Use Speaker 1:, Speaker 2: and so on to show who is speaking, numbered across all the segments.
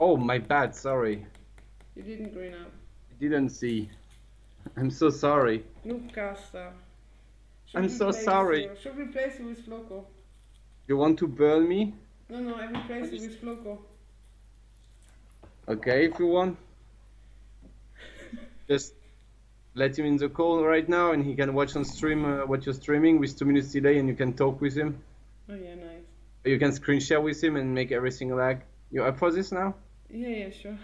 Speaker 1: Oh, my bad, sorry.
Speaker 2: You didn't green up.
Speaker 1: I didn't see. I'm so sorry.
Speaker 2: Noob caster.
Speaker 1: I'm so sorry.
Speaker 2: Should replace you with Floco.
Speaker 1: You want to burn me?
Speaker 2: No, no, I replace you with Floco.
Speaker 1: Okay, if you want. Just let him in the call right now and he can watch on stream what you're streaming with 2 minutes delay and you can talk with him.
Speaker 2: Oh yeah, nice.
Speaker 1: You can screen share with him and make everything lag. You up for this now?
Speaker 2: Yeah, yeah, sure.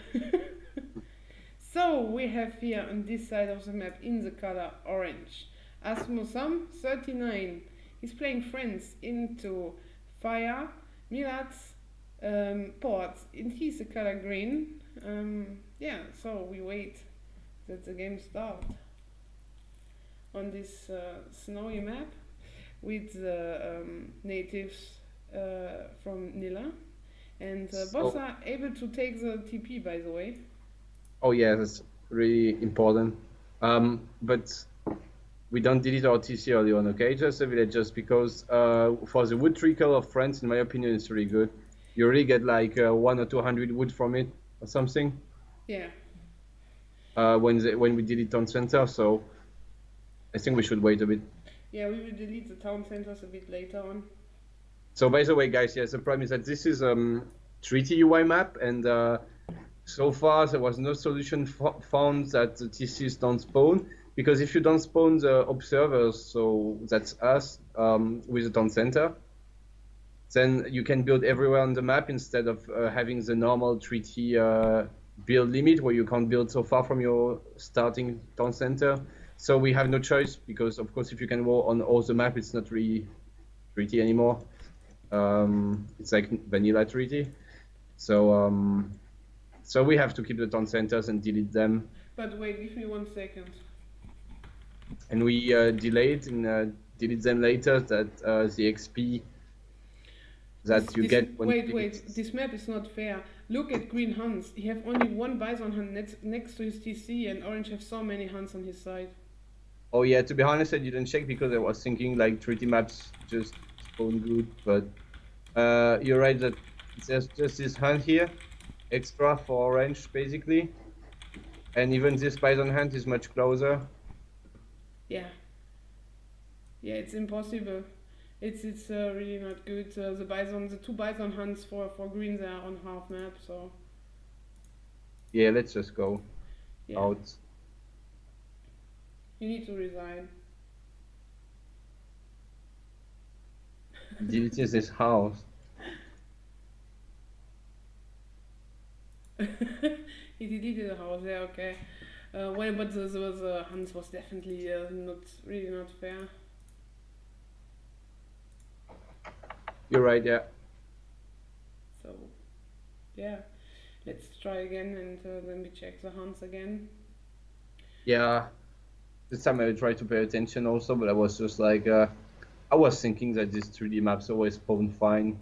Speaker 2: So we have here on this side of the map in the color orange asmthom39. He's playing friends into fire, Milad's ports, and he's the color green. Yeah, so we wait that the game starts on this snowy map with the natives from Nilla. And bots are able to take the TP, by the way.
Speaker 1: Oh yeah, that's really important. But we don't delete our TC early on, okay? Just a village, just because for the wood trickle of friends, in my opinion, it's really good. You really get like 100 or 200 wood from it or something.
Speaker 2: Yeah.
Speaker 1: When we delete town center, so I think we should wait a bit.
Speaker 2: Yeah, we will delete the town centers a bit later on.
Speaker 1: So by the way, guys, yes, the problem is that this is treaty UI map, and so far there was no solution found that the TCs don't spawn, because if you don't spawn the observers, so that's us with the town center, then you can build everywhere on the map instead of having the normal treaty build limit where you can't build so far from your starting town center. So we have no choice, because of course if you can go on all the map, it's not really treaty anymore. It's like vanilla treaty. So so we have to keep the town centers and delete them.
Speaker 2: But wait, give me 1 second.
Speaker 1: And we delay it and delete them later, that the XP that you get when
Speaker 2: wait, this map is not fair. Look at Green Hans. He have only one bison hunt next to his TC, and Orange have so many hunts on his side.
Speaker 1: Oh yeah, to be honest, I didn't check because I was thinking like treaty maps just spawn good, but you're right that there's just this hunt here, extra for Orange basically, and even this bison hunt is much closer.
Speaker 2: Yeah. Yeah, it's impossible. It's really not good. The two bison hunts for green, they are on half map, so.
Speaker 1: Yeah, let's just go out.
Speaker 2: You need to resign.
Speaker 1: This is his house.
Speaker 2: He deleted the house, yeah, okay. Well, but the hunts was definitely not fair.
Speaker 1: You're right, yeah.
Speaker 2: So, yeah, let's try again, and then we check the hunts again.
Speaker 1: Yeah, this time I will try to pay attention also, but I was just like, I was thinking that these 3D maps always spawn fine.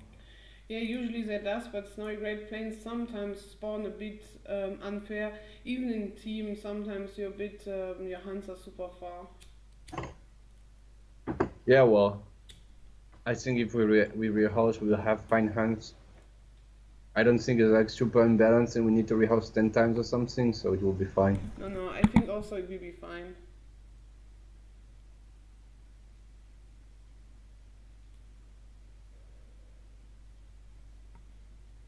Speaker 2: Yeah, usually that does, but Snowy Great Plains sometimes spawn a bit unfair. Even in team, sometimes your hunts are super far.
Speaker 1: Yeah, well, I think if we rehouse, we'll have fine hunts. I don't think it's like super imbalanced and we need to rehouse 10 times or something, so it will be fine.
Speaker 2: No, I think also it will be fine.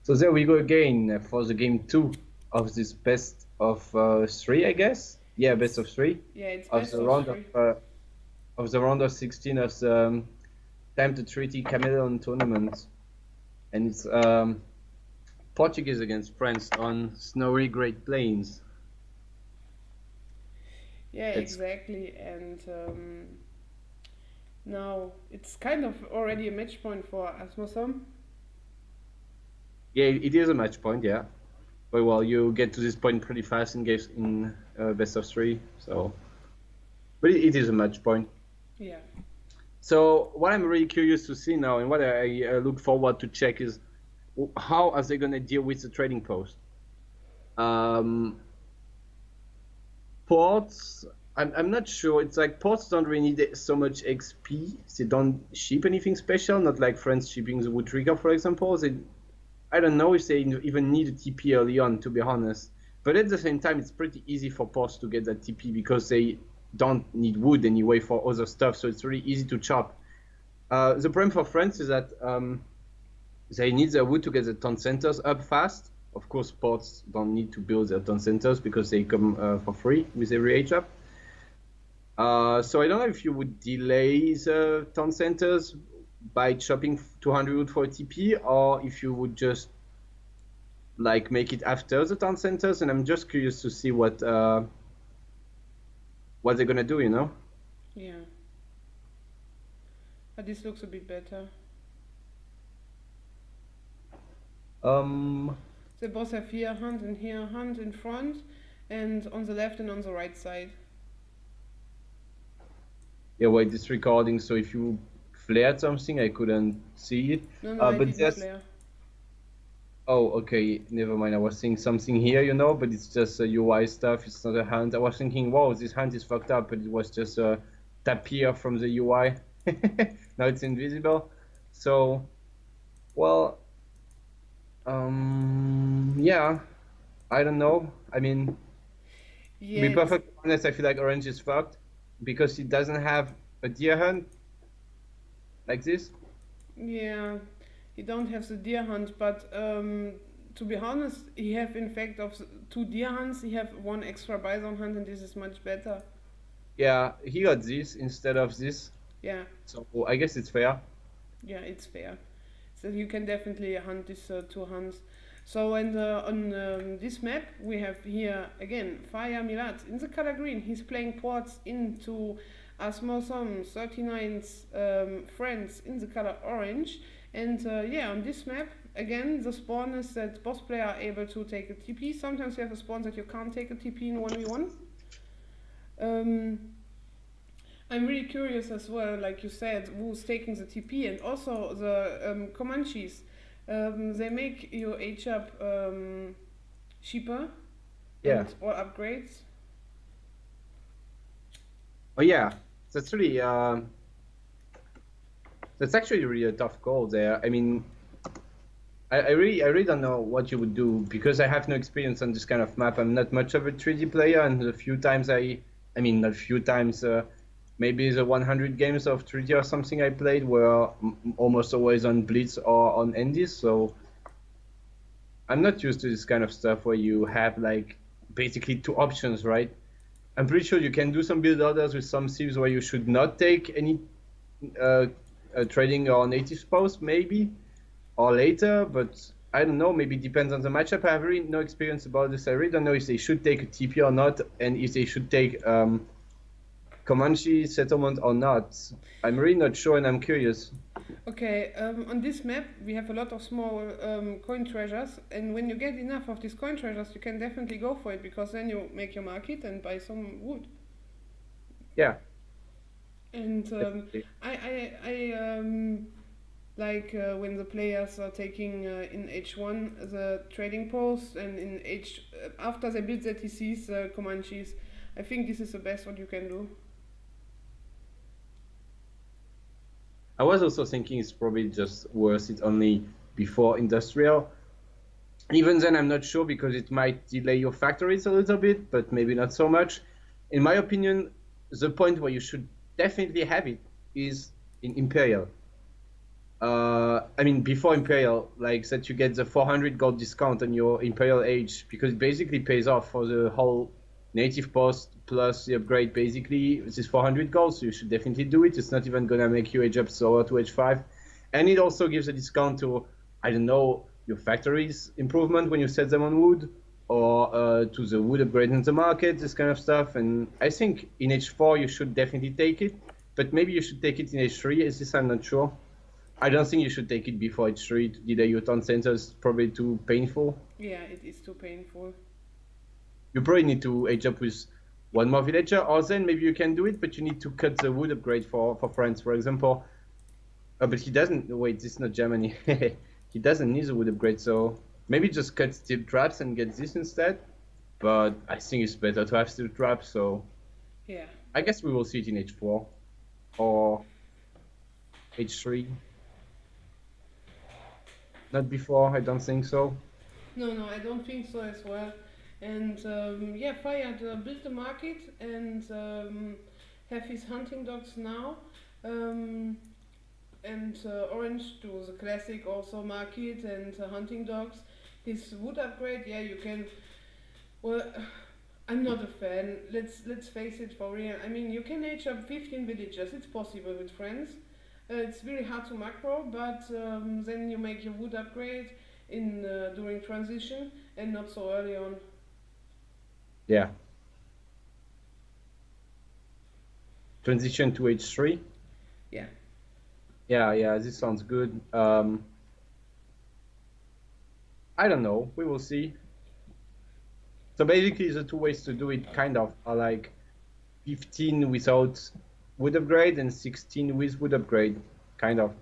Speaker 1: So there we go again for the game 2 of this best of 3, I guess. Yeah, best of 3.
Speaker 2: Yeah, it's
Speaker 1: of
Speaker 2: best
Speaker 1: the
Speaker 2: of
Speaker 1: round
Speaker 2: 3.
Speaker 1: Of the round of 16 of the Time to Treaty CHAMELEON Tournament, and it's Portuguese against France on snowy Great Plains.
Speaker 2: Yeah, exactly, and now it's kind of already a match point for asmthom.
Speaker 1: Yeah, it is a match point, yeah. But well, you get to this point pretty fast in games in best of 3, so. But it is a match point.
Speaker 2: Yeah.
Speaker 1: So what I'm really curious to see now, and what I look forward to check, is how are they going to deal with the trading post? Ports, I'm not sure. It's like ports don't really need so much XP. They don't ship anything special, not like France shipping the wood trigger, for example. I don't know if they even need a TP early on, to be honest. But at the same time, it's pretty easy for Ports to get that TP because they don't need wood anyway for other stuff, so it's really easy to chop. The problem for France is that they need their wood to get the town centers up fast. Of course, Ports don't need to build their town centers because they come for free with every age up. So I don't know if you would delay the town centers by chopping 200 wood for a TP, or if you would just like make it after the town centers. And I'm just curious to see what they're gonna do, you know?
Speaker 2: Yeah. But this looks a bit better. They both have here hunt and here hunt in front, and on the left and on the right side.
Speaker 1: Yeah, wait, this recording. So if you flared something, I couldn't see it.
Speaker 2: No, I
Speaker 1: But
Speaker 2: didn't
Speaker 1: that's
Speaker 2: flare.
Speaker 1: oh, okay, never mind. I was seeing something here, you know, but it's just a UI stuff. It's not a hunt. I was thinking, wow, this hunt is fucked up, but it was just a tap here from the UI. Now it's invisible. So, well, yeah, I don't know. I mean, to be
Speaker 2: Yeah, it's,
Speaker 1: perfectly honest, I feel like orange is fucked because it doesn't have a deer hunt like this.
Speaker 2: yeah. He don't have the deer hunt, but to be honest, he have in fact of two deer hunts. He have one extra bison hunt, and this is much better.
Speaker 1: Yeah, he got this instead of this.
Speaker 2: Yeah,
Speaker 1: So I guess it's fair.
Speaker 2: yeah, it's fair. So you can definitely hunt these two hunts. So and on this map we have here again Fire Milat in the color green. He's playing ports into asmthom39's friends in the color orange. And yeah, on this map again the spawn is that both players are able to take a TP. Sometimes you have a spawn that you can't take a TP in 1v1. Um, I'm really curious as well, like you said, who's taking the TP, and also the Comanches. They make your H up cheaper
Speaker 1: Yeah.
Speaker 2: and all upgrades.
Speaker 1: Oh yeah, that's really that's actually really a tough call there. I mean, I really don't know what you would do because I have no experience on this kind of map. I'm not much of a 3D player, and the few times I mean not few times, maybe the 100 games of 3D or something I played were almost always on Blitz or on Endies, so I'm not used to this kind of stuff where you have like basically two options, right? I'm pretty sure you can do some build orders with some civs where you should not take any trading or native post, maybe, or later, but I don't know, maybe it depends on the matchup. I have really no experience about this. I really don't know if they should take a TP or not, and if they should take Comanche settlement or not. I'm really not sure, and I'm curious.
Speaker 2: Okay, on this map we have a lot of small coin treasures, and when you get enough of these coin treasures, you can definitely go for it because then you make your market and buy some wood.
Speaker 1: Yeah,
Speaker 2: And
Speaker 1: definitely.
Speaker 2: I like when the players are taking in H1 the trading post, and in H after they build their TCs, Comanches. I think this is the best what you can do.
Speaker 1: I was also thinking it's probably just worth it only before industrial. Even then, I'm not sure because it might delay your factories a little bit, but maybe not so much. In my opinion, the point where you should definitely have it is in Imperial. I mean, before Imperial, like that you get the 400 gold discount on your Imperial Age because it basically pays off for the whole native post plus the upgrade. Basically, this is 400 gold, so you should definitely do it. It's not even gonna make you age up slower to age 5, and it also gives a discount to, I don't know, your factories improvement when you set them on wood, or to the wood upgrade in the market, this kind of stuff. And I think in H4 you should definitely take it, but maybe you should take it in H3. Is this? I'm not sure. I don't think you should take it before H3 to delay your town center. It's probably too painful.
Speaker 2: Yeah, it is too painful.
Speaker 1: You probably need to age up with one more villager, or then maybe you can do it, but you need to cut the wood upgrade for France, for example. But he doesn't. Wait, this is not Germany. He doesn't need the wood upgrade, so maybe just cut steel traps and get this instead. But I think it's better to have steel traps, so
Speaker 2: Yeah.
Speaker 1: I guess we will see it in H4 or H3. Not before, I don't think so.
Speaker 2: No, I don't think so as well. And yeah, Fire built the market and have his hunting dogs now. Um, and Orange do the classic also market and hunting dogs. His wood upgrade, yeah, you can. Well, I'm not a fan. Let's face it for real. I mean, you can age up 15 villagers. It's possible with friends. It's really hard to macro, but then you make your wood upgrade in during transition and not so early on.
Speaker 1: Yeah. Transition to H3.
Speaker 2: Yeah.
Speaker 1: Yeah, this sounds good. I don't know. We will see. So basically, the two ways to do it kind of are like 15 without wood upgrade and 16 with wood upgrade, kind of.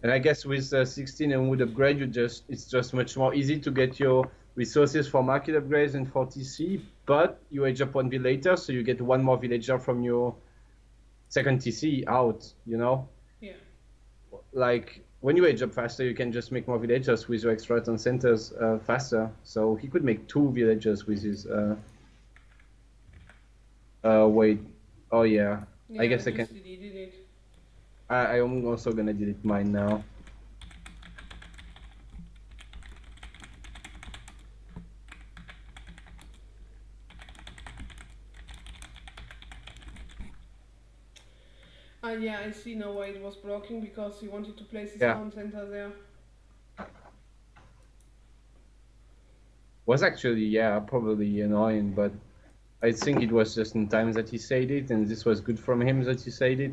Speaker 1: And I guess with 16 and wood upgrade, it's just much more easy to get your resources for market upgrades and for TC, but you age up one villager, so you get one more villager from your second TC out, you know?
Speaker 2: Yeah.
Speaker 1: Like, when you age up faster, you can just make more villagers with your extra and centers faster. So he could make 2 villagers with his... wait. Oh, yeah.
Speaker 2: Yeah,
Speaker 1: I guess I
Speaker 2: just
Speaker 1: can...
Speaker 2: deleted it.
Speaker 1: I'm also gonna delete mine now.
Speaker 2: Yeah, I see now why it was blocking because he wanted to place his
Speaker 1: Yeah.
Speaker 2: town center there.
Speaker 1: Was actually, yeah, probably annoying, but I think it was just in time that he said it, and this was good from him that he said it.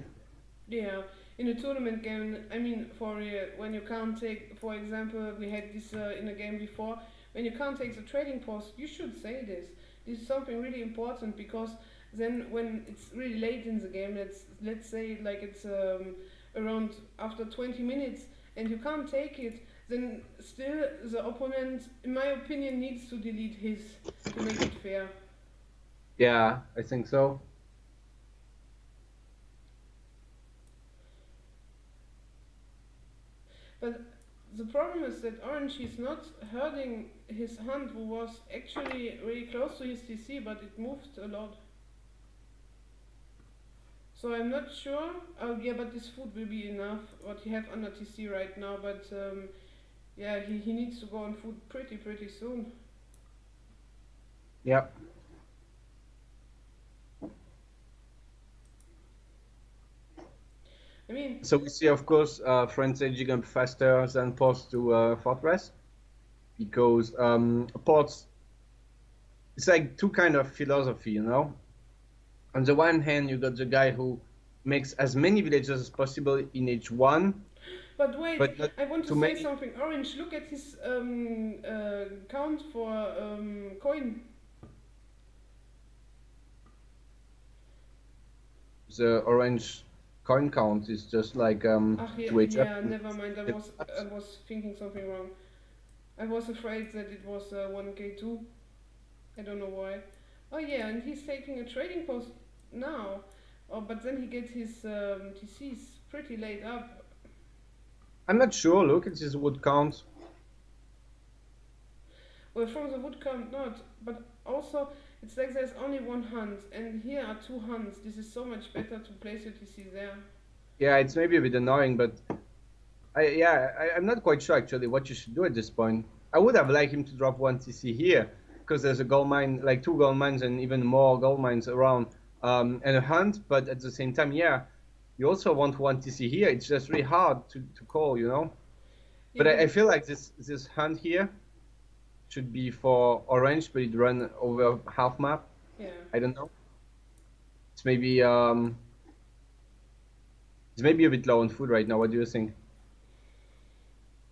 Speaker 2: Yeah, in a tournament game, I mean, for when you can't take, for example, we had this in a game before, when you can't take the trading post, you should say this. This is something really important because then when it's really late in the game, let's say like it's around after 20 minutes and you can't take it, then still the opponent, in my opinion, needs to delete his to make it fair.
Speaker 1: Yeah, I think so.
Speaker 2: But the problem is that Orange is not hurting his hunt, who was actually really close to his TC, but it moved a lot. So I'm not sure. Oh yeah, but this food will be enough. What he have under TC right now, but yeah, he needs to go on food pretty soon.
Speaker 1: Yep.
Speaker 2: I mean,
Speaker 1: So we see, of course, France edging up faster than ports to Fortress, because ports, it's like two kind of philosophy, you know? On the one hand, you got the guy who makes as many villages as possible in H1.
Speaker 2: but wait,
Speaker 1: But
Speaker 2: I want to
Speaker 1: too
Speaker 2: say
Speaker 1: many.
Speaker 2: something. Orange, look at his count for coin.
Speaker 1: The orange coin count is just like
Speaker 2: Ach, yeah,
Speaker 1: 2 H up.
Speaker 2: yeah, never mind. I was thinking something wrong. I was afraid that it was 1k2. I don't know why. Oh yeah, and he's taking a trading post now. Oh, but then he gets his TCs pretty late up.
Speaker 1: I'm not sure. Look at his wood count.
Speaker 2: Well, from the wood count not, but also it's like there's only one hunt, and here are 2 hunts. This is so much better to place your TC there.
Speaker 1: Yeah, it's maybe a bit annoying, but I'm not quite sure actually what you should do at this point. I would have liked him to drop 1 TC here, because there's a gold mine, like 2 gold mines and even more gold mines around, and a hunt, but at the same time, yeah, you also want 1 TC here. It's just really hard to call, you know?
Speaker 2: Yeah,
Speaker 1: But I feel like this hunt here should be for orange, but it run over half map.
Speaker 2: yeah.
Speaker 1: I don't know. It's maybe a bit low on food right now. What do you think?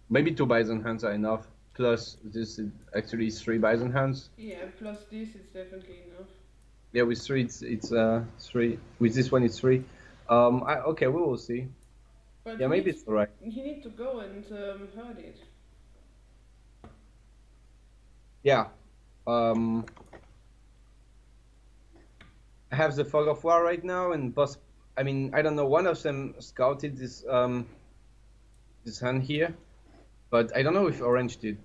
Speaker 1: Maybe 2 bison hunts are enough. Plus this is actually 3 bison hunts.
Speaker 2: Yeah, plus this, it's definitely enough.
Speaker 1: Yeah, with 3 it's 3. With this one it's 3. Okay, we will see.
Speaker 2: But
Speaker 1: Yeah, maybe it's alright.
Speaker 2: you need to go and herd it.
Speaker 1: Yeah. I have the fog of war right now, and boss. I mean, I don't know. One of them scouted this this hunt here. But I don't know if Orange did.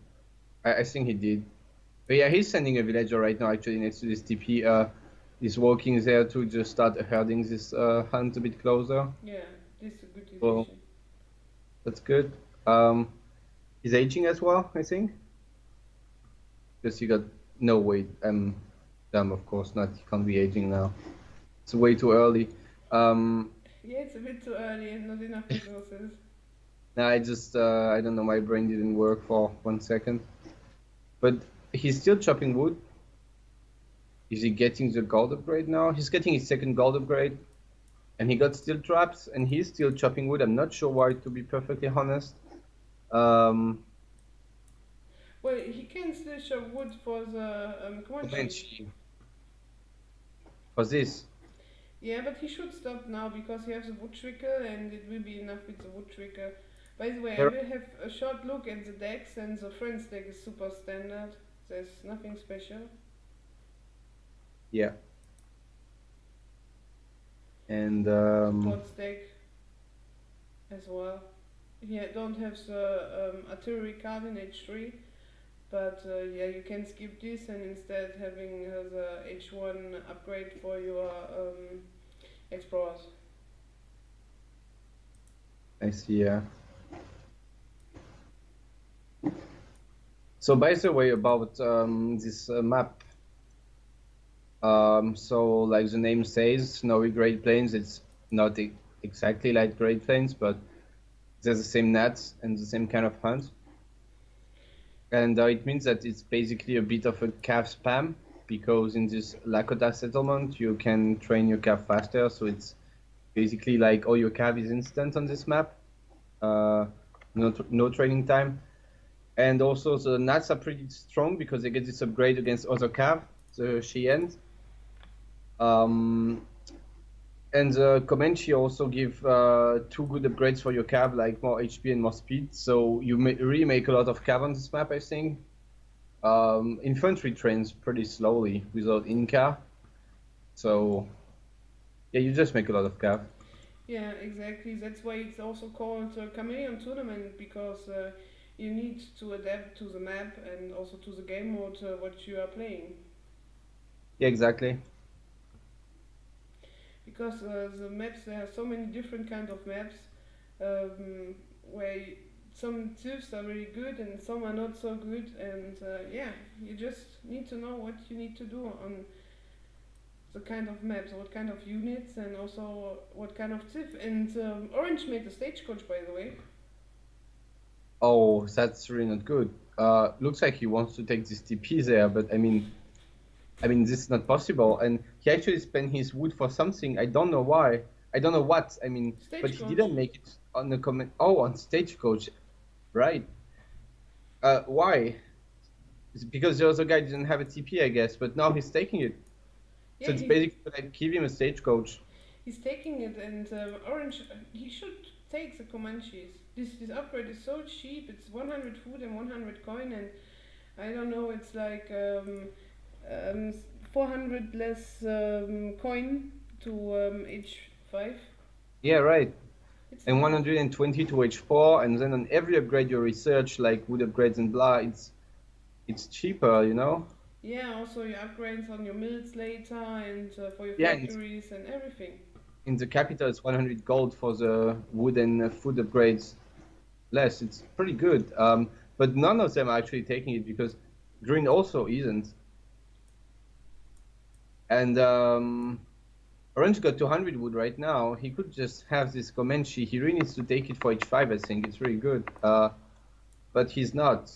Speaker 1: I think he did. But yeah, he's sending a villager right now actually next to this TP. He's walking there to just start herding this hunt a bit closer.
Speaker 2: Yeah, this is a good
Speaker 1: So
Speaker 2: decision.
Speaker 1: that's good. He's aging as well, I think. Because he got no weight. Dumb, of course not. He can't be aging now. It's way too early.
Speaker 2: Yeah, it's a bit too early and not enough resources.
Speaker 1: Nah, I don't know, my brain didn't work for 1 second. But he's still chopping wood. Is he getting the gold upgrade now? He's getting his second gold upgrade. And he got steel traps, and he's still chopping wood. I'm not sure why, to be perfectly honest.
Speaker 2: Well, he can still chop wood for the Comanche.
Speaker 1: Comanche. For this.
Speaker 2: Yeah, but he should stop now because he has a wood trickle and it will be enough with the wood trickle. By the way, I will have a short look at the decks, and the Friends deck is super standard. There's nothing special.
Speaker 1: Yeah. And
Speaker 2: Sports deck as well. Yeah, don't have the artillery card in H3, but yeah, you can skip this and instead having the H1 upgrade for your explorers.
Speaker 1: I see, yeah. So by the way, about this map, so like the name says, Snowy Great Plains, it's not exactly like Great Plains, but there's the same nats and the same kind of hunt. And it means that it's basically a bit of a cav spam, because in this Lakota settlement, you can train your cav faster, so it's basically like all your cav is instant on this map. No training time. And also the nats are pretty strong because they get this upgrade against other cav, the Cheyennes. And the Comanche also give 2 good upgrades for your cav, like more HP and more speed. So you really make a lot of cav on this map, I think. Infantry trains pretty slowly without in-car. So yeah, you just make a lot of cav.
Speaker 2: Yeah, exactly. That's why it's also called CHAMELEON Tournament, because you need to adapt to the map and also to the game mode what you are playing.
Speaker 1: Yeah, exactly.
Speaker 2: Because the maps, there are so many different kind of maps where some tips are really good and some are not so good, and yeah, you just need to know what you need to do on the kind of maps, what kind of units, and also what kind of tip. And Orange made a stagecoach, by the way.
Speaker 1: Oh, that's really not good. Looks like he wants to take this TP there, but I mean, this is not possible. And he actually spent his wood for something. I don't know why. I don't know what. I mean, but he didn't make it on the comment. Oh, on Stagecoach, right? Why? It's because the other guy didn't have a TP, I guess. But now he's taking it.
Speaker 2: Yeah,
Speaker 1: so it's basically like give him a Stagecoach.
Speaker 2: He's taking it, and Orange, he should take the Comanches. This upgrade is so cheap. It's 100 food and 100 coin, and I don't know. It's like 400 less coin to H5.
Speaker 1: Yeah, right. And 120 to H4, and then on every upgrade you research, like wood upgrades and blah, it's cheaper, you know?
Speaker 2: Yeah, also your upgrades on your mills later, and for your factories and everything.
Speaker 1: In the capital, it's 100 gold for the wood and food upgrades less. It's pretty good. But none of them are actually taking it because green also isn't. And Orange got 200 wood right now. He could just have this Comanche. He really needs to take it for H5, I think. It's really good. But he's not.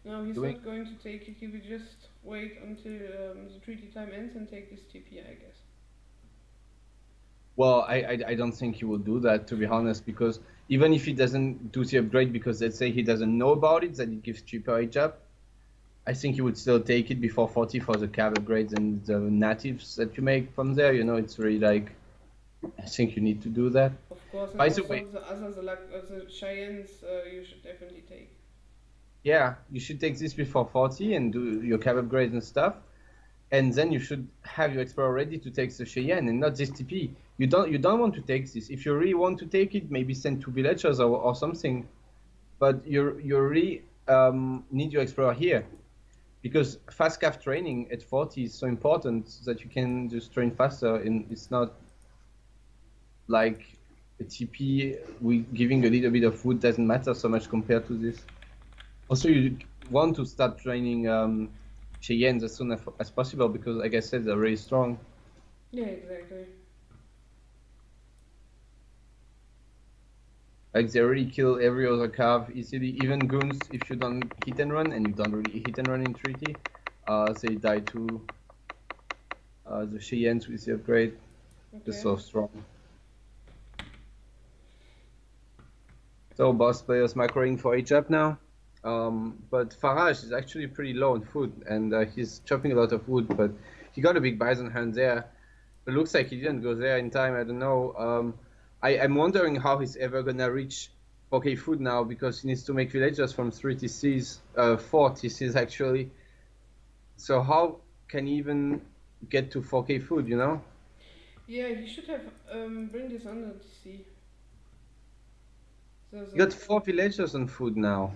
Speaker 2: No, he's not going to take it. He will just wait until the treaty time ends and take this TP, I guess.
Speaker 1: Well, I don't think he will do that, to be honest, because even if he doesn't do the upgrade, because let's say he doesn't know about it, that it gives cheaper age up, I think he would still take it before 40 for the cav upgrades and the natives that you make from there. You know, it's really like, I think you need to do that.
Speaker 2: Of course, and
Speaker 1: by
Speaker 2: also
Speaker 1: the way,
Speaker 2: the others, like the Cheyennes, you should definitely take.
Speaker 1: Yeah, you should take this before 40 and do your cav upgrades and stuff. And then you should have your explorer ready to take the Cheyenne and not this TP. You don't want to take this. If you really want to take it, maybe send 2 villagers or something. but you really need to explore here because fast calf training at 40 is so important that you can just train faster, and it's not like a TP. We giving a little bit of food doesn't matter so much compared to this. Also, you want to start training Cheyennes as soon as possible because, like I said, they're really strong.
Speaker 2: Yeah, exactly.
Speaker 1: Like they really kill every other calf easily. Even goons, if you don't hit and run, and you don't really hit and run in treaty, they die too. The Cheyennes with the upgrade, they're
Speaker 2: Okay.
Speaker 1: so strong. So boss players macroing for H up now. But Farage is actually pretty low on food, and he's chopping a lot of wood, but he got a big bison hand there. It looks like he didn't go there in time, I don't know. I'm wondering how he's ever gonna reach 4K food now, because he needs to make villagers from 3 TCs, 4 TCs actually. So how can he even get to 4K food, you know?
Speaker 2: Yeah, he should have bring this under to see. So
Speaker 1: He got 4 villagers on food now.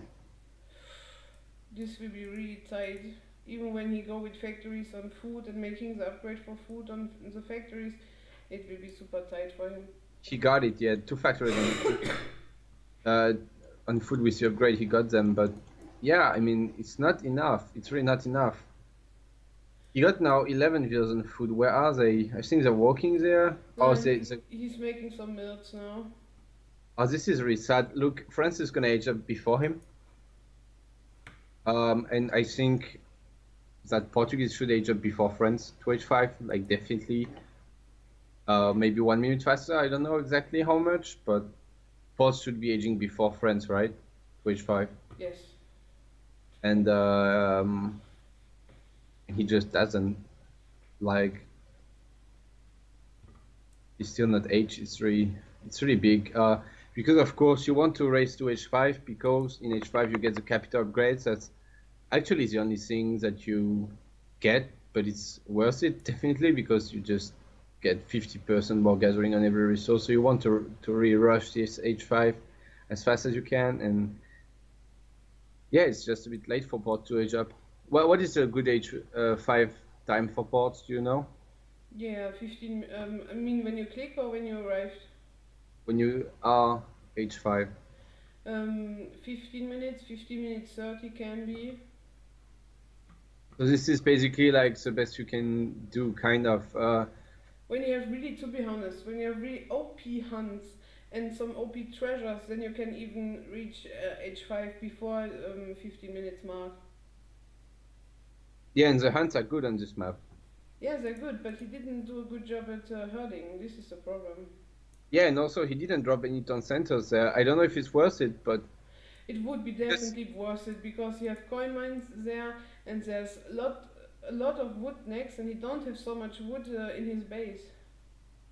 Speaker 2: this will be really tight. Even when he go with factories on food and making the upgrade for food on the factories, it will be super tight for him.
Speaker 1: He got it, yeah, 2 factories on food. On food with the upgrade, he got them, but yeah, I mean, it's not enough. It's really not enough. He got now 11 villas on food. Where are they? I think they're walking there. Oh,
Speaker 2: He's making some milks now.
Speaker 1: Oh, this is really sad. Look, France is gonna age up before him. And I think that Portuguese should age up before France to H5, like definitely. Maybe 1 minute faster. I don't know exactly how much, but Port should be aging before France, right? To H5.
Speaker 2: Yes.
Speaker 1: And he just doesn't. Like, he's still not H. It's really big. Because of course you want to raise to H5 because in H5 you get the capital upgrades. That's actually the only thing that you get, but it's worth it definitely because you just get 50% more gathering on every resource. So you want to really rush this H5 as fast as you can, and yeah, it's just a bit late for Port to age up. What is a good H5 time for ports? Do you know?
Speaker 2: Yeah, 15. I mean, when you click or when you arrived?
Speaker 1: When you are H5.
Speaker 2: 15 minutes, 15 minutes 30 can be.
Speaker 1: So this is basically like the best you can do, kind of.
Speaker 2: When you have really, to be honest, when you have really OP hunts and some OP treasures, then you can even reach H5 before 15 minutes mark.
Speaker 1: Yeah, and the hunts are good on this map.
Speaker 2: Yeah, they're good, but he didn't do a good job at herding. This is the problem.
Speaker 1: Yeah, and also he didn't drop any town centers there. I don't know if it's worth it, but
Speaker 2: it would be definitely worth it because you have coin mines there and there's a lot of wood next, and he don't have so much wood in his base.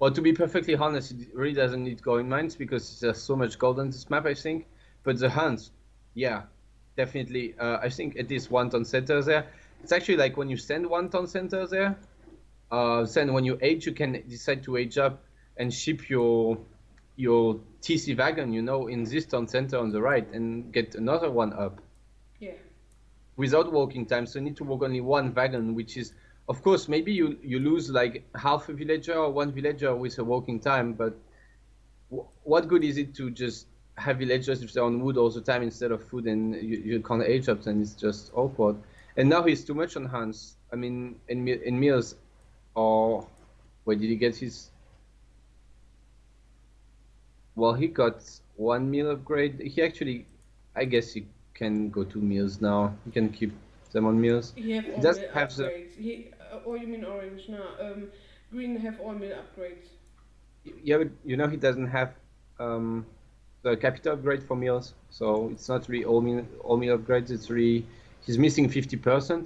Speaker 1: Well, to be perfectly honest, it really doesn't need coin mines because there's so much gold on this map, I think. But the hunts, yeah, definitely. I think at least 1 town center there. It's actually like when you send 1 town center there, then when you age, you can decide to age up and ship your TC wagon, you know, in this town center on the right and get another one up.
Speaker 2: Yeah.
Speaker 1: Without walking time, so you need to walk only 1 wagon, which is, of course, maybe you lose like half a villager or 1 villager with a walking time, but what good is it to just have villagers if they're on wood all the time instead of food, and you can't age up, then it's just awkward. And now he's too much on hands. I mean, in meals, or where did he get his? Well, he got 1 meal upgrade. He actually, I guess he can go 2 meals now. He can keep them on meals.
Speaker 2: He have all
Speaker 1: doesn't
Speaker 2: meal
Speaker 1: have
Speaker 2: upgrades. Oh, you mean orange? No, green have all meal upgrades.
Speaker 1: Yeah, but you know he doesn't have the capital upgrade for meals, so it's not really all meal upgrades. It's really he's missing 50%,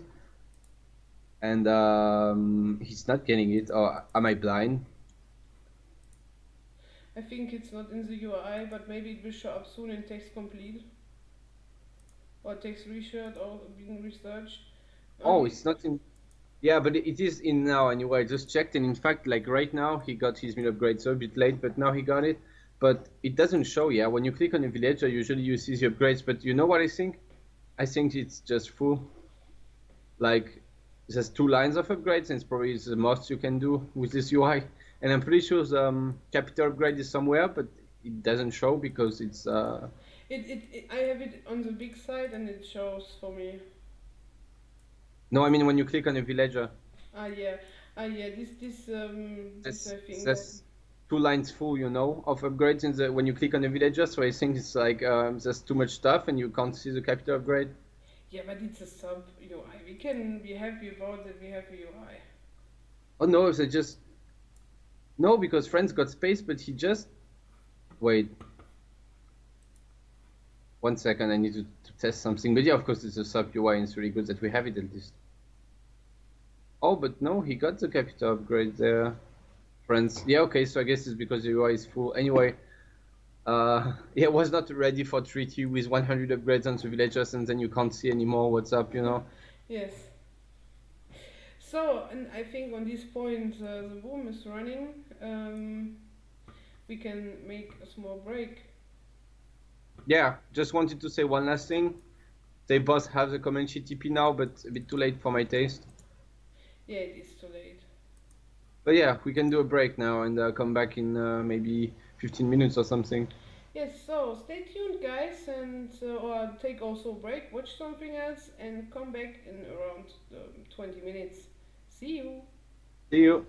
Speaker 1: and he's not getting it. Or am I blind?
Speaker 2: I think it's not in the UI, but maybe it will show up soon in text complete. Or text research or being researched.
Speaker 1: Oh, it's not in. Yeah, but it is in now anyway. I just checked, and in fact, like right now, he got his meal upgrade, so a bit late, but now he got it. but it doesn't show. Yeah, when you click on a villager, usually you see the upgrades. But you know what I think? I think it's just full. Like there's 2 lines of upgrades, and it's probably the most you can do with this UI. And I'm pretty sure the capital upgrade is somewhere, but it doesn't show because it's.
Speaker 2: I have it on the big side and it shows for me.
Speaker 1: No, I mean when you click on a villager,
Speaker 2: Yeah. Yeah. This I think.
Speaker 1: there's 2 lines full, of upgrades in the when you click on a villager. So I think it's like there's too much stuff and you can't see the capital upgrade.
Speaker 2: Yeah, but it's a sub UI. We can be happy about that we have a UI.
Speaker 1: Oh no, they just no because friends got space, but he just wait. 1 second, I need to test something. But yeah, of course, it's a sub UI, and it's really good that we have it at least. Oh, but no, he got the capital upgrade there, friends. Yeah, okay, so I guess it's because the UI is full. Anyway, yeah, was not ready for treaty with 100 upgrades onto villagers, and then you can't see anymore what's up,
Speaker 2: Yes. So, and I think on this point, the boom is running. We can make a small break.
Speaker 1: Yeah, just wanted to say one last thing. They both have the Comanche TP now, but a bit too late for my taste.
Speaker 2: Yeah, it is too late.
Speaker 1: But yeah, we can do a break now and come back in maybe 15 minutes or something.
Speaker 2: Yes, so stay tuned, guys, and or take also a break, watch something else, and come back in around 20 minutes. See you.
Speaker 1: See you.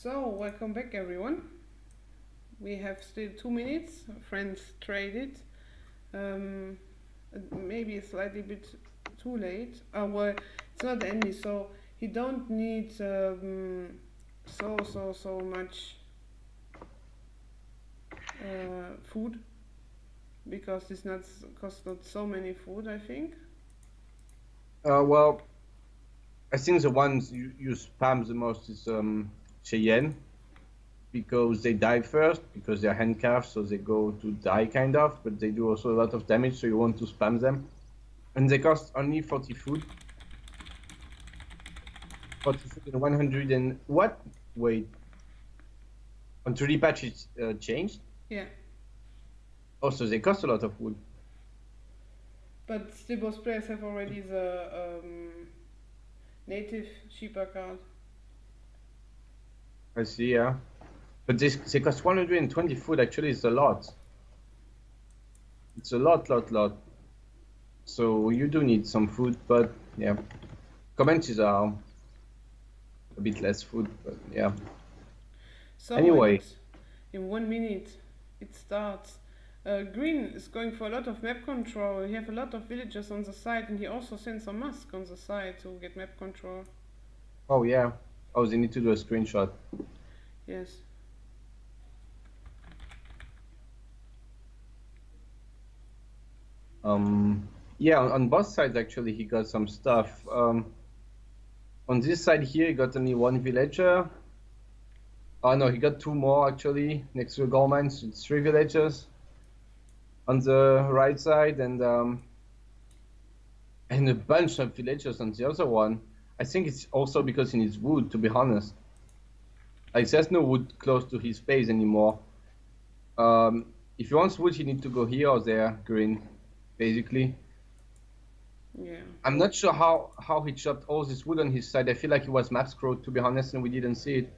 Speaker 2: So, welcome back everyone. We have still 2 minutes. Friends traded. Maybe a slightly bit too late. Well, it's not Andy, so he don't need so much food, because this nuts cost not so many food, I think.
Speaker 1: Well, I think the ones you spam the most is Cheyenne, because they die first, because they're handcuffed, so they go to die kind of, but they do also a lot of damage, so you want to spam them. And they cost only 40 food. 40 food and 100 and what? Wait. On 3D patch it's changed?
Speaker 2: Yeah.
Speaker 1: Also, they cost a lot of wood.
Speaker 2: But still, both players have already the native Sheepa card.
Speaker 1: I see, yeah. But they cost 120 food, actually it's a lot. It's a lot. So you do need some food, but yeah. Comanches are a bit less food, but yeah.
Speaker 2: So
Speaker 1: Anyway.
Speaker 2: in 1 minute it starts. Green is going for a lot of map control. He have a lot of villagers on the side, and he also sends a mask on the side to get map control.
Speaker 1: Oh yeah. Oh, they need to do a screenshot.
Speaker 2: Yes.
Speaker 1: Yeah, on both sides actually he got some stuff. On this side here he got only one villager. Oh no, he got two more actually next to the gold mines. It's 3 villagers on the right side, and a bunch of villagers on the other one. I think it's also because he needs wood, to be honest. Like there's no wood close to his base anymore. If he wants wood, he needs to go here or there, green, basically.
Speaker 2: Yeah.
Speaker 1: I'm not sure how he chopped all this wood on his side. I feel like he was map scrolled, to be honest, and we didn't see it.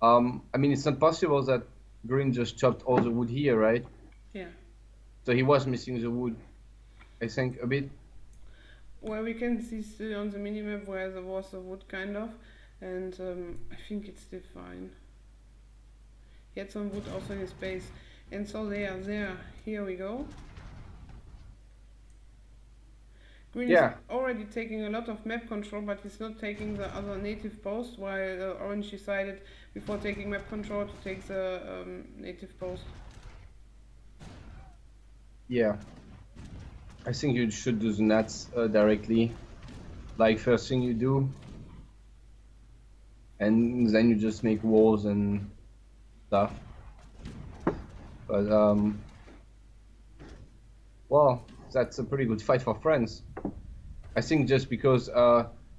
Speaker 1: I mean, it's not possible that green just chopped all the wood here, right?
Speaker 2: Yeah.
Speaker 1: So he was missing the wood, I think, a bit.
Speaker 2: Well, we can see still on the minimap where there was a wood kind of, and I think it's still fine. He had some wood also in his base, and so they are there. Here we go. Green is already taking a lot of map control, but he's not taking the other native post, while Orange decided before taking map control to take the native post.
Speaker 1: Yeah. I think you should do the nats directly, like first thing you do. And then you just make walls and stuff. But, well, that's a pretty good fight for France. I think just because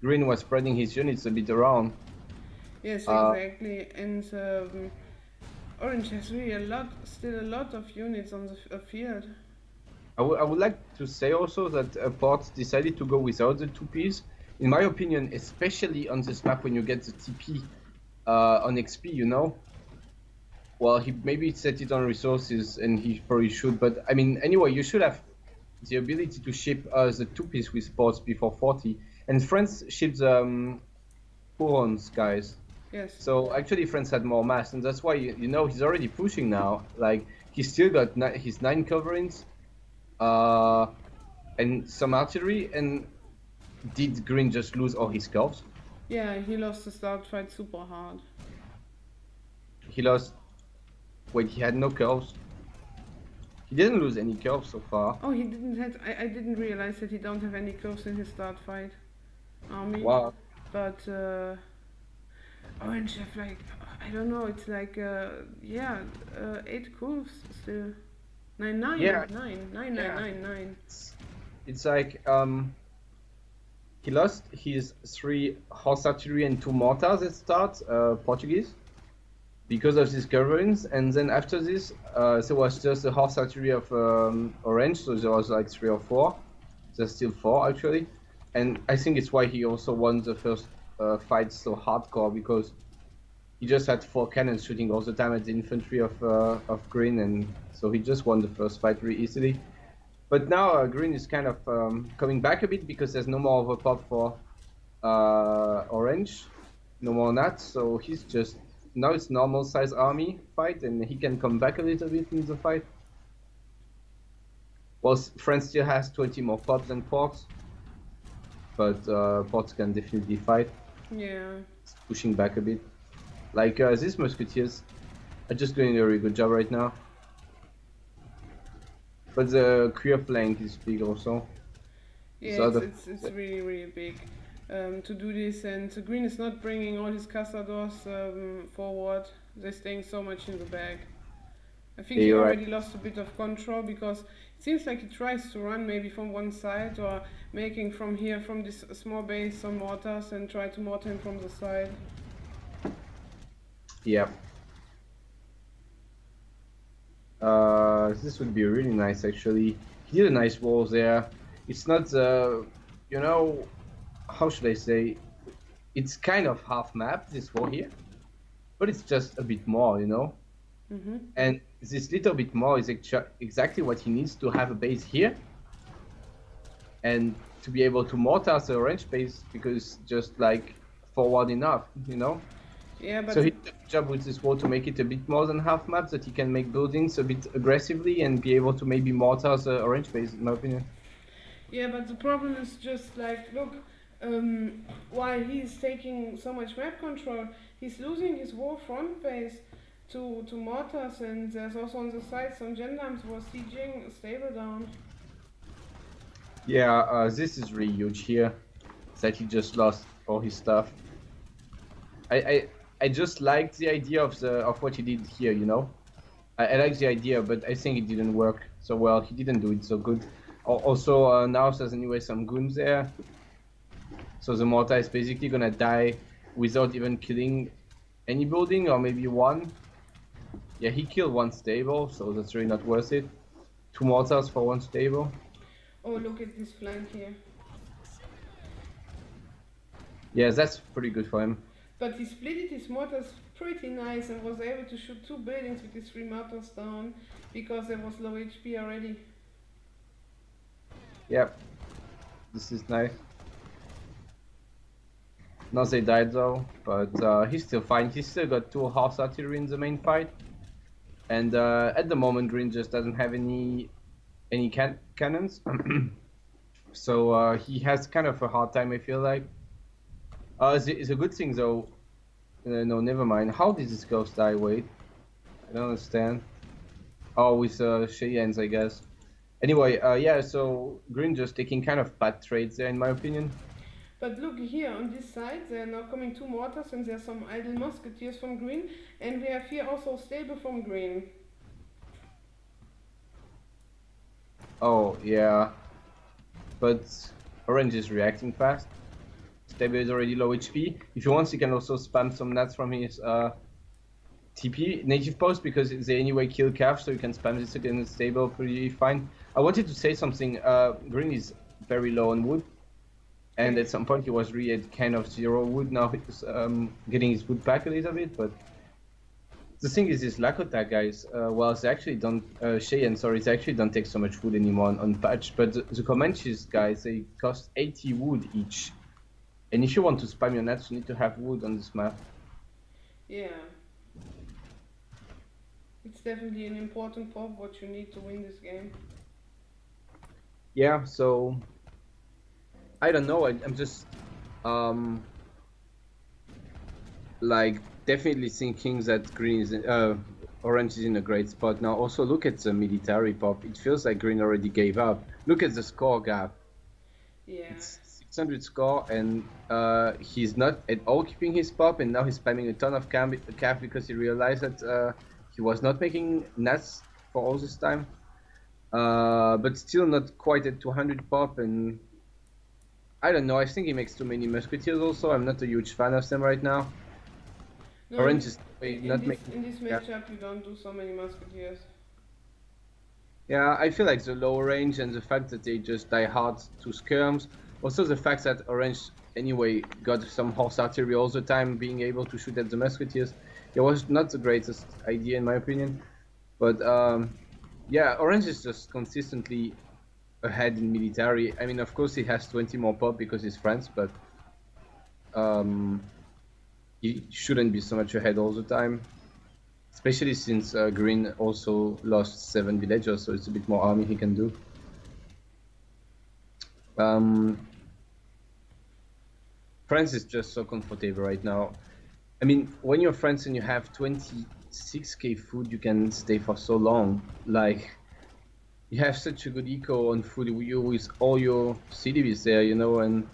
Speaker 1: Green was spreading his units a bit around.
Speaker 2: Yes, exactly. And Orange has really still a lot of units on the field.
Speaker 1: I would like to say also that Port decided to go without the 2Ps. In my opinion, especially on this map when you get the TP on XP, you know. Well, he maybe set it on resources, and he probably should. But I mean, anyway, you should have the ability to ship the 2Ps with ports before 40. And France ships Hurons, guys.
Speaker 2: Yes.
Speaker 1: So actually, France had more mass, and that's why you know he's already pushing now. Like he's still got his 9 coverings. And some artillery. And did Green just lose all his curves?
Speaker 2: Yeah, he lost the start fight super hard.
Speaker 1: He lost. Wait, he had no curves. He didn't lose any curves so far.
Speaker 2: Oh, he didn't have. I didn't realize that he don't have any curves in his start fight army.
Speaker 1: Wow.
Speaker 2: But Orange have like, I don't know. It's like 8 curves still. 9.
Speaker 1: Yeah.
Speaker 2: 9.
Speaker 1: It's like he lost his 3 horse artillery and 2 mortars at start, Portuguese, because of these coverings, and then after this there was just a horse artillery of Orange, so there was like 3 or 4. There's still 4 actually, and I think it's why he also won the first fight so hardcore, because he just had 4 cannons shooting all the time at the infantry of Green, and so he just won the first fight really easily. But now Green is kind of coming back a bit because there's no more overpop for Orange, no more nats, so he's just now it's normal size army fight, and he can come back a little bit in the fight. Well, France still has 20 more pops than ports, but ports can definitely fight.
Speaker 2: Yeah.
Speaker 1: It's pushing back a bit. Like these musketeers are just doing a very good job right now. But the queer flank is big also.
Speaker 2: Yeah, it's really, really big to do this, and the green is not bringing all his castadors forward. They're staying so much in the back. I think he already lost a bit of control, because it seems like he tries to run maybe from one side, or making from here, from this small base, some mortars, and try to mortar him from the side.
Speaker 1: Yeah. This would be really nice actually. He did a nice wall there. It's not, you know, how should I say? It's kind of half map, this wall here, but it's just a bit more, you know. And this little bit more is exactly what he needs to have a base here, and to be able to mortar the orange base, because just like forward enough, you know.
Speaker 2: Yeah, but
Speaker 1: so he did a good job with this wall to make it a bit more than half map, that he can make buildings a bit aggressively and be able to maybe mortar the orange base, in my opinion.
Speaker 2: Yeah, but the problem is just like, look, while he's taking so much map control, he's losing his wall front base to mortars, and there's also on the side some gendarmes who are sieging a stable down.
Speaker 1: Yeah, this is really huge here, that he just lost all his stuff. I just like the idea of what he did here, you know. I like the idea, but I think it didn't work so well. He didn't do it so good. Also, now there's anyway some goons there, so the mortar is basically gonna die without even killing any building, or maybe one. Yeah, he killed one stable, so that's really not worth it. 2 mortars for 1 stable.
Speaker 2: Oh, look at this flank here.
Speaker 1: Yeah, that's pretty good for him.
Speaker 2: But he splitted his mortars pretty nice, and was able to shoot 2 buildings with his 3 mortars down, because there was low HP already.
Speaker 1: Yep, this is nice. Now they died though, but he's still fine. He's still got 2 horse artillery in the main fight, and at the moment Green just doesn't have any cannons, so he has kind of a hard time, I feel like. It's a good thing though. No, never mind. How did this ghost die? Wait, I don't understand. Oh, with Cheyennes, I guess. Anyway, yeah, so Green just taking kind of bad trades there, in my opinion.
Speaker 2: But look here, on this side, there are now coming 2 mortars, and there are some idle musketeers from Green, and we have here also a stable from Green.
Speaker 1: Oh, yeah. But Orange is reacting fast. Stable is already low HP. If he wants, he can also spam some nats from his TP native post, because they anyway kill Cav, so you can spam this against the stable pretty fine. I wanted to say something. Green is very low on wood, and at some point he was really at kind of 0 wood. Now he's getting his wood back a little bit, but the thing is, this Lakota guys, well, they actually don't, Cheyenne, sorry, they actually don't take so much wood anymore on patch, but the Comanches guys, they cost 80 wood each. And if you want to spam your nets, you need to have wood on this map.
Speaker 2: Yeah. It's definitely an important part of what you need to win this game.
Speaker 1: Yeah, so I don't know, I'm just like definitely thinking that green is orange is in a great spot now. Also look at the military pop. It feels like green already gave up. Look at the score gap.
Speaker 2: Yeah.
Speaker 1: It's 600 score, and he's not at all keeping his pop, and now he's spamming a ton of calf because he realized that he was not making nats for all this time. But still not quite at 200 pop, and I don't know, I think he makes too many musketeers also. I'm not a huge fan of them right now.
Speaker 2: No,
Speaker 1: Orange is not
Speaker 2: making... In this matchup you don't do so many musketeers.
Speaker 1: Yeah, I feel like the low range and the fact that they just die hard to skirms. Also the fact that Orange anyway got some horse artillery all the time, being able to shoot at the musketeers. It was not the greatest idea in my opinion. But yeah, Orange is just consistently ahead in military. I mean, of course he has 20 more pop because he's France, but he shouldn't be so much ahead all the time. Especially since Green also lost 7 villagers, so it's a bit more army he can do. France is just so comfortable right now. I mean, when you're France and you have 26k food, you can stay for so long. Like, you have such a good eco on food with all your CDBs there, you know, and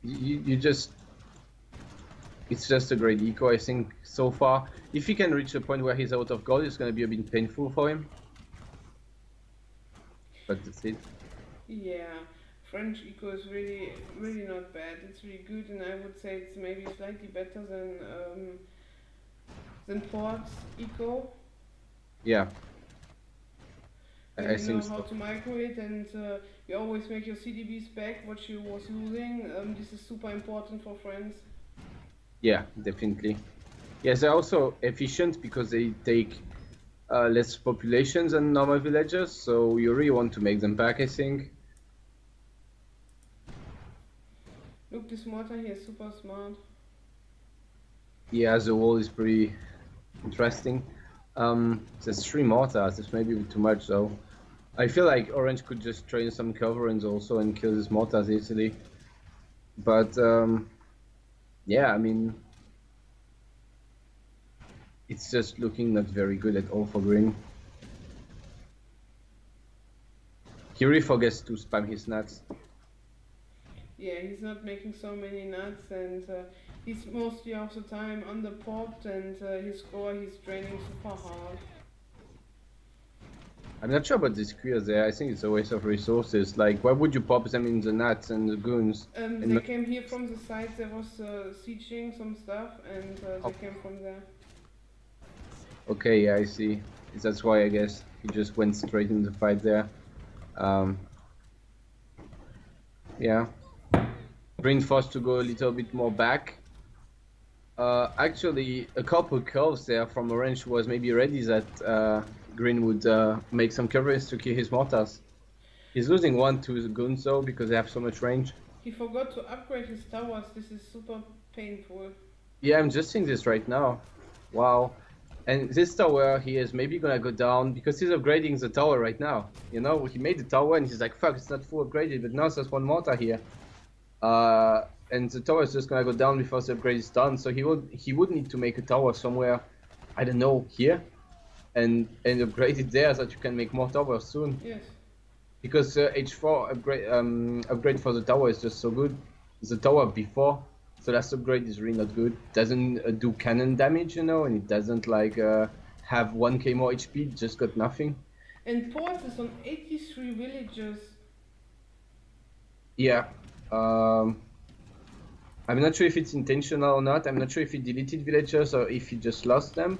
Speaker 1: you just... It's just a great eco, I think, so far. If he can reach a point where he's out of gold, it's going to be a bit painful for him. But that's it.
Speaker 2: Yeah, French eco is really, really not bad. It's really good, and I would say it's maybe slightly better than Port's eco.
Speaker 1: Yeah.
Speaker 2: When
Speaker 1: I
Speaker 2: you know
Speaker 1: think
Speaker 2: how
Speaker 1: so.
Speaker 2: to micro it, and you always make your CDBs back what you was using. This is super important for France.
Speaker 1: Yeah, definitely. Yes, they're also efficient because they take less populations than normal villagers, so you really want to make them back, I think.
Speaker 2: Look, this mortar here is super smart.
Speaker 1: Yeah, the wall is pretty interesting. There's 3 mortars, it's maybe a bit too much though. I feel like Orange could just train some coverings also and kill these mortars easily. But yeah, I mean, it's just looking not very good at all for Green. He really forgets to spam his nuts.
Speaker 2: Yeah, he's not making so many nuts, and he's mostly of the time underpopped, and his score he's training super hard.
Speaker 1: I'm not sure about this queer there. I think it's a waste of resources. Like, why would you pop them in the nuts and the goons?
Speaker 2: They came here from the side. There was sieging some stuff, and they came from there.
Speaker 1: Okay, yeah, I see. That's why I guess he just went straight in the fight there. Yeah. Green forced to go a little bit more back. Actually, a couple curves there from Orange was maybe ready that Green would make some coverage to kill his mortars. He's losing 1 to the goons though because they have so much range.
Speaker 2: He forgot to upgrade his towers. This is super painful.
Speaker 1: Yeah, I'm just seeing this right now. Wow. And this tower, he is maybe gonna go down because he's upgrading the tower right now. You know, he made the tower and he's like, fuck, it's not full upgraded, but now there's 1 mortar here. And the tower is just gonna go down before the upgrade is done. So he would need to make a tower somewhere, I don't know, here, and upgrade it there so that you can make more towers soon.
Speaker 2: Yes.
Speaker 1: Because H4 upgrade for the tower is just so good. The tower before the last upgrade is really not good. Doesn't do cannon damage, you know, and it doesn't like have 1k more HP. It just got nothing.
Speaker 2: And Port is on 83 villagers.
Speaker 1: Yeah. I'm not sure if it's intentional or not. I'm not sure if he deleted villagers or if he just lost them.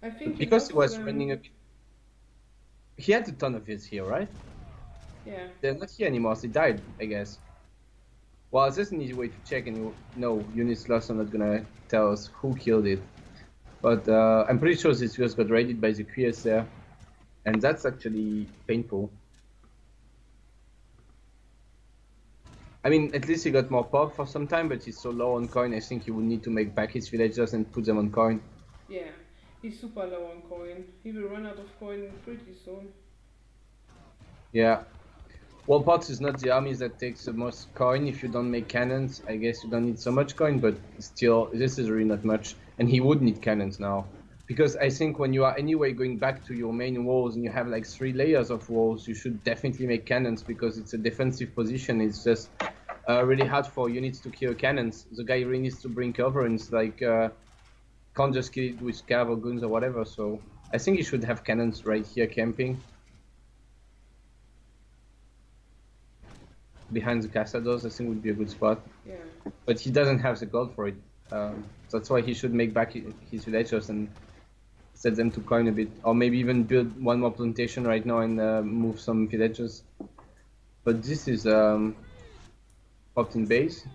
Speaker 2: I think
Speaker 1: because he was running a bit... He had a ton of hits here, right?
Speaker 2: Yeah.
Speaker 1: They're not here anymore, so they died, I guess. Well, there's an easy way to check, and no, units lost are not gonna tell us who killed it. But I'm pretty sure this just got raided by the queers there. And that's actually painful. I mean, at least he got more pop for some time, but he's so low on coin, I think he would need to make back his villagers and put them on coin.
Speaker 2: Yeah, he's super low on coin. He will run out of coin pretty soon.
Speaker 1: Yeah. Well, Pots is not the army that takes the most coin. If you don't make cannons, I guess you don't need so much coin, but still, this is really not much. And he would need cannons now. Because I think when you are anyway going back to your main walls and you have like 3 layers of walls, you should definitely make cannons because it's a defensive position. It's just really hard for units to kill cannons. The guy really needs to bring cover and it's like can't just kill it with cav or guns or whatever. So I think he should have cannons right here camping. Behind the castadors, I think would be a good spot.
Speaker 2: Yeah.
Speaker 1: But he doesn't have the gold for it. That's why he should make back his villagers and set them to coin a bit. Or maybe even build 1 more plantation right now and move some villagers. But this is popped in base.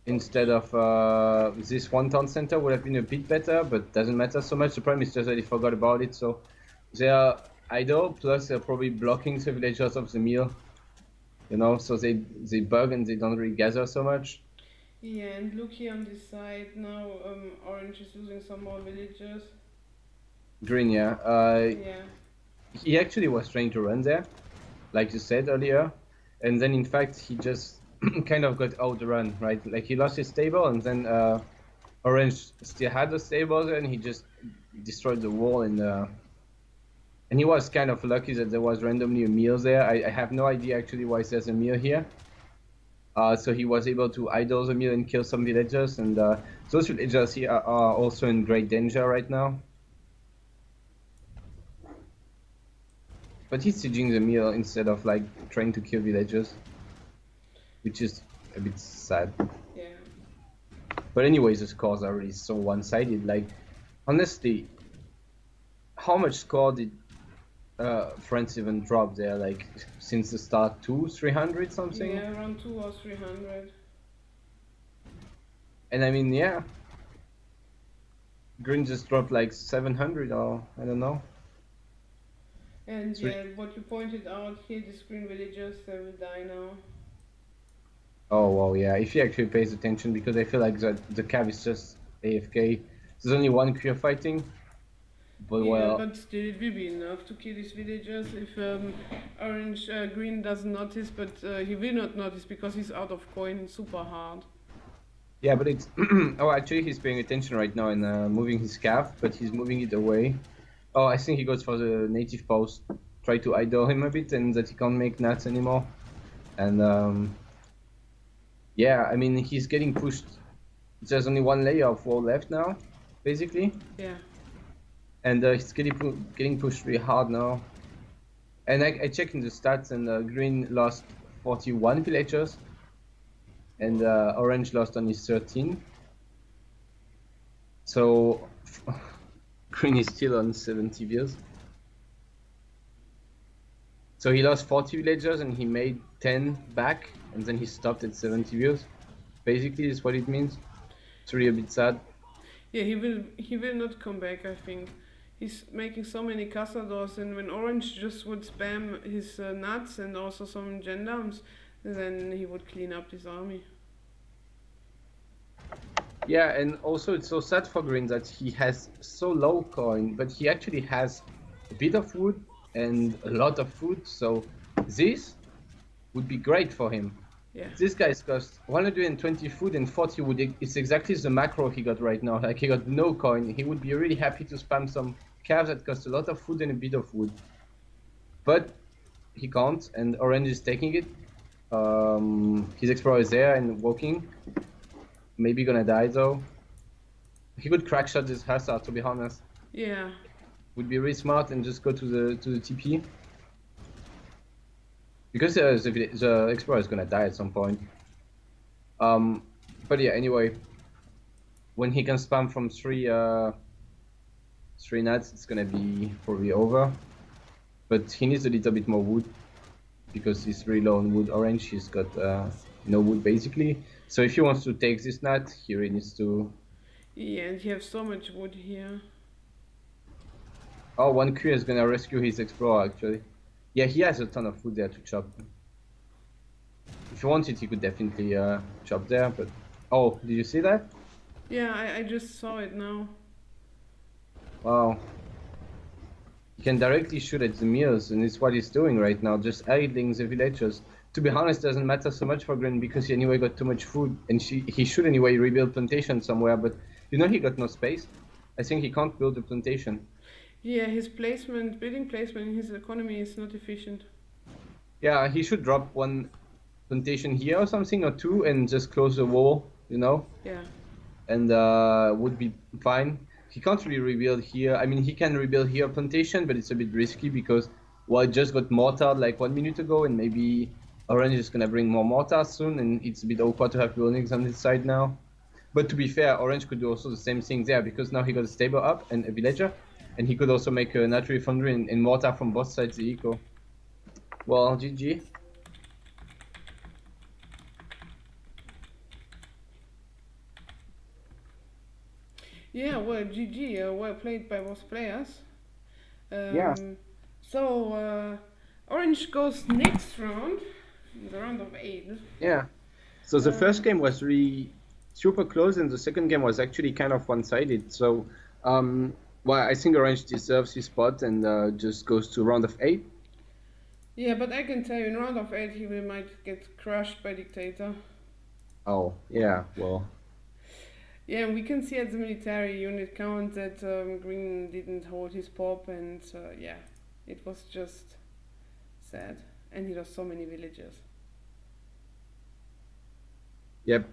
Speaker 1: Instead of this 1 town center would have been a bit better, but doesn't matter so much. The problem is just that he forgot about it. So they are idle, plus they're probably blocking the villagers of the mill. You know, so they bug and they don't really gather so much.
Speaker 2: Yeah, and look here on this side now. Orange is losing some more villagers.
Speaker 1: Green, yeah.
Speaker 2: Yeah.
Speaker 1: He actually was trying to run there, like you said earlier, and then in fact he just kind of got outrun, right? Like he lost his stable, and then Orange still had the stable there, and he just destroyed the wall, and he was kind of lucky that there was randomly a meal there. I have no idea actually why there's a meal here. So he was able to idle the meal and kill some villagers, and those villagers here are also in great danger right now. But he's sieging the meal instead of like trying to kill villagers, which is a bit sad.
Speaker 2: Yeah.
Speaker 1: But anyways, the scores are really so one-sided. Like, honestly, how much score did France even drop there? Like, since the start, 300 something?
Speaker 2: Yeah, around 2 or 300.
Speaker 1: And I mean, yeah, Green just dropped like 700 or I don't know.
Speaker 2: And yeah, what you pointed out here, the green villagers, they will die now.
Speaker 1: Oh wow, yeah. If he actually pays attention, because I feel like the cav is just AFK. There's only one queer fighting, but
Speaker 2: Yeah,
Speaker 1: well,
Speaker 2: but still it will be enough to kill these villagers if green doesn't notice, but he will not notice because he's out of coin super hard.
Speaker 1: yeah. But it's oh, actually he's paying attention right now and moving his cav, but he's moving it away. Oh, I think he goes for the native post. Try to idle him a bit, and that he can't make nats anymore. And yeah, I mean he's getting pushed. There's only one layer of wall left now, basically.
Speaker 2: Yeah.
Speaker 1: And he's getting pushed really hard now. And I checked in the stats, and Green lost 41 villagers, and Orange lost only 13. So Green is still on 70 villas. So he lost 40 villagers and he made 10 back, and then he stopped at 70 villas. Basically, is what it means. It's really a bit sad.
Speaker 2: Yeah, he will not come back, I think. He's making so many castadors, and when Orange just would spam his nuts and also some gendarmes, then he would clean up this army.
Speaker 1: Yeah, and also it's so sad for Green that he has so low coin, but he actually has a bit of wood and a lot of food, so this would be great for him.
Speaker 2: Yeah.
Speaker 1: This guy's cost 120 food and 40 wood. It's exactly the macro he got right now. Like, he got no coin. He would be really happy to spam some calves that cost a lot of food and a bit of wood. But he can't, and Orange is taking it. His explorer is there and walking. Maybe gonna die though. He could crack shot this hussar, to be honest.
Speaker 2: Yeah.
Speaker 1: Would be really smart and just go to the TP. Because the explorer is gonna die at some point. But yeah, anyway, when he can spam from three nuts, it's gonna be probably over. But he needs a little bit more wood because he's really low on wood. Orange, he's got no wood basically. So if he wants to take this nut, he really needs to.
Speaker 2: Yeah, and you have so much wood here.
Speaker 1: Oh, one Q is gonna rescue his explorer actually. Yeah, he has a ton of food there to chop. If he wanted, he could definitely chop there, but... Oh, did you see that?
Speaker 2: Yeah, I just saw it now.
Speaker 1: Wow. He can directly shoot at the mills, and it's what he's doing right now, just idling the villagers. To be honest, doesn't matter so much for Green, because he anyway got too much food, and he should anyway rebuild plantation somewhere, but you know he got no space. I think he can't build a plantation.
Speaker 2: Yeah, his building placement in his economy is not efficient.
Speaker 1: Yeah, he should drop one plantation here or something, or two, and just close the wall, you know?
Speaker 2: Yeah.
Speaker 1: And would be fine. He can't really rebuild here. I mean, he can rebuild here plantation, but it's a bit risky because, well, it just got mortared like 1 minute ago, and maybe Orange is gonna bring more mortars soon, and it's a bit awkward to have buildings on this side now. But to be fair, Orange could do also the same thing there, because now he got a stable up and a villager, and he could also make a natural foundry and mortar from both sides of the eco. Well, GG.
Speaker 2: Yeah, well, GG, well played by both players.
Speaker 1: Yeah.
Speaker 2: So, Orange goes next round, the round of 8.
Speaker 1: Yeah. So the first game was really super close, and the second game was actually kind of one-sided. So, well, I think Orange deserves his spot and just goes to round of 8.
Speaker 2: Yeah, but I can tell you, in round of 8, he will might get crushed by Dictator.
Speaker 1: Oh, yeah, well,
Speaker 2: Yeah, and we can see at the military unit count that Green didn't hold his pop, and yeah, it was just sad. And he lost so many villagers.
Speaker 1: yep.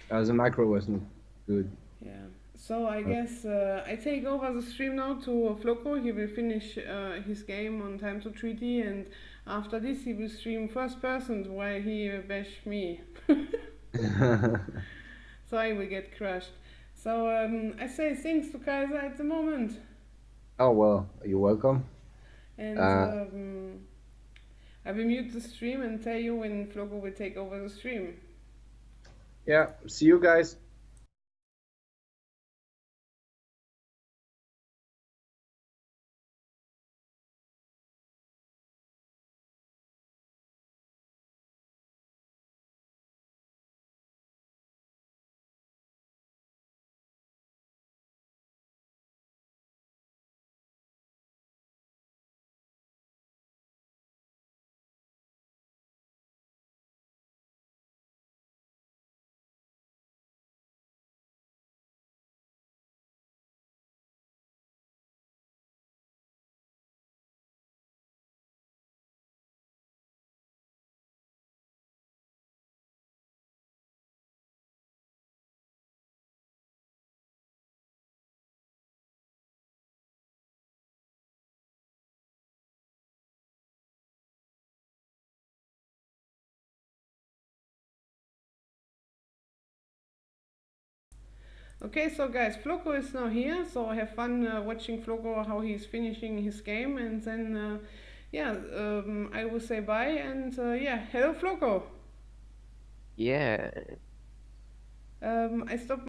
Speaker 1: The macro wasn't good.
Speaker 2: Yeah. So I guess I take over the stream now to Floco. He will finish his game on Time to Treaty, and after this he will stream first person while he bash me. So I will get crushed. So I say thanks to Kaiser at the moment.
Speaker 1: Oh, well, you're welcome.
Speaker 2: And I will mute the stream and tell you when Floco will take over the stream.
Speaker 1: Yeah, see you guys.
Speaker 2: Okay, so guys, Floco is now here, so have fun watching Floco how he's finishing his game, and then yeah, I will say bye, and yeah, hello Floco.
Speaker 3: Yeah.
Speaker 2: I stopped